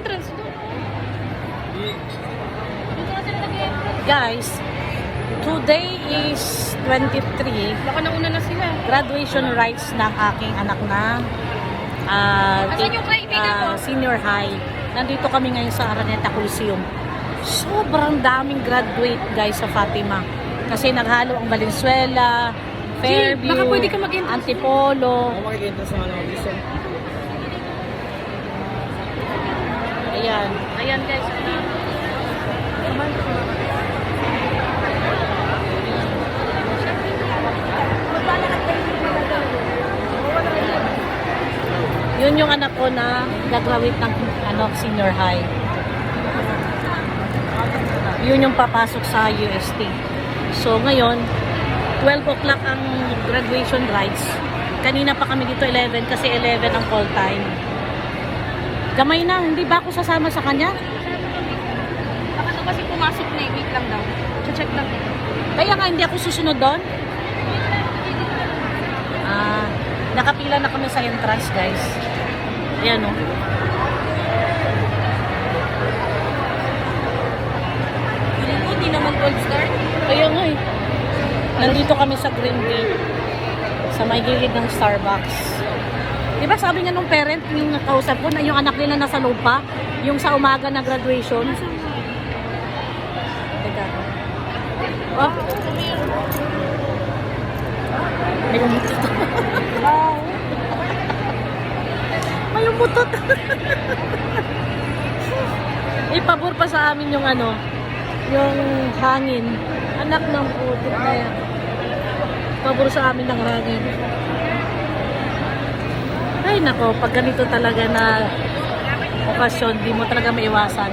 entrance doon. Dito na sila nag-entrance. Guys, today is 23. Baka nauna na sila. Graduation rites ng aking anak na Asan yung kaibigan ko? senior high. Nandito kami ngayon sa Araneta Coliseum. Sobrang daming graduate guys sa Fatima. Kasi naghalo ang Valenzuela, Fairview, baka pwede ka mag-entrance. Antipolo. Ako makikita sa mga gusto. Ayan. Ayan guys. Yun yung anak ko na gagraduate ng senior high. Yun yung papasok sa UST. So ngayon, 12 o'clock ang graduation rites. Kanina pa kami dito 11 kasi 11 ang call time. Gamay na, hindi ba ako sasama sa kanya? Baka na kasi pumasok na wait lang daw. Check lang. Kaya nga hindi ako susunod doon. Nakapila na kami sa entrance guys. Ayan o. Hindi naman gold star. Kaya nga eh. Nandito kami sa Green Gate. Sa may gilid ng Starbucks. Diba sabi nga nung parent, yung kausap ko, na yung anak nila nasa loob pa, yung sa umaga na graduation. Teka. Oh. May umutot. May umutot. Ipabor pa sa amin yung yung hangin. Anak ng puto na yan. Pabor sa amin ng hangin. Ay nako, pag ganito talaga na okasyon, di mo talaga maiwasan.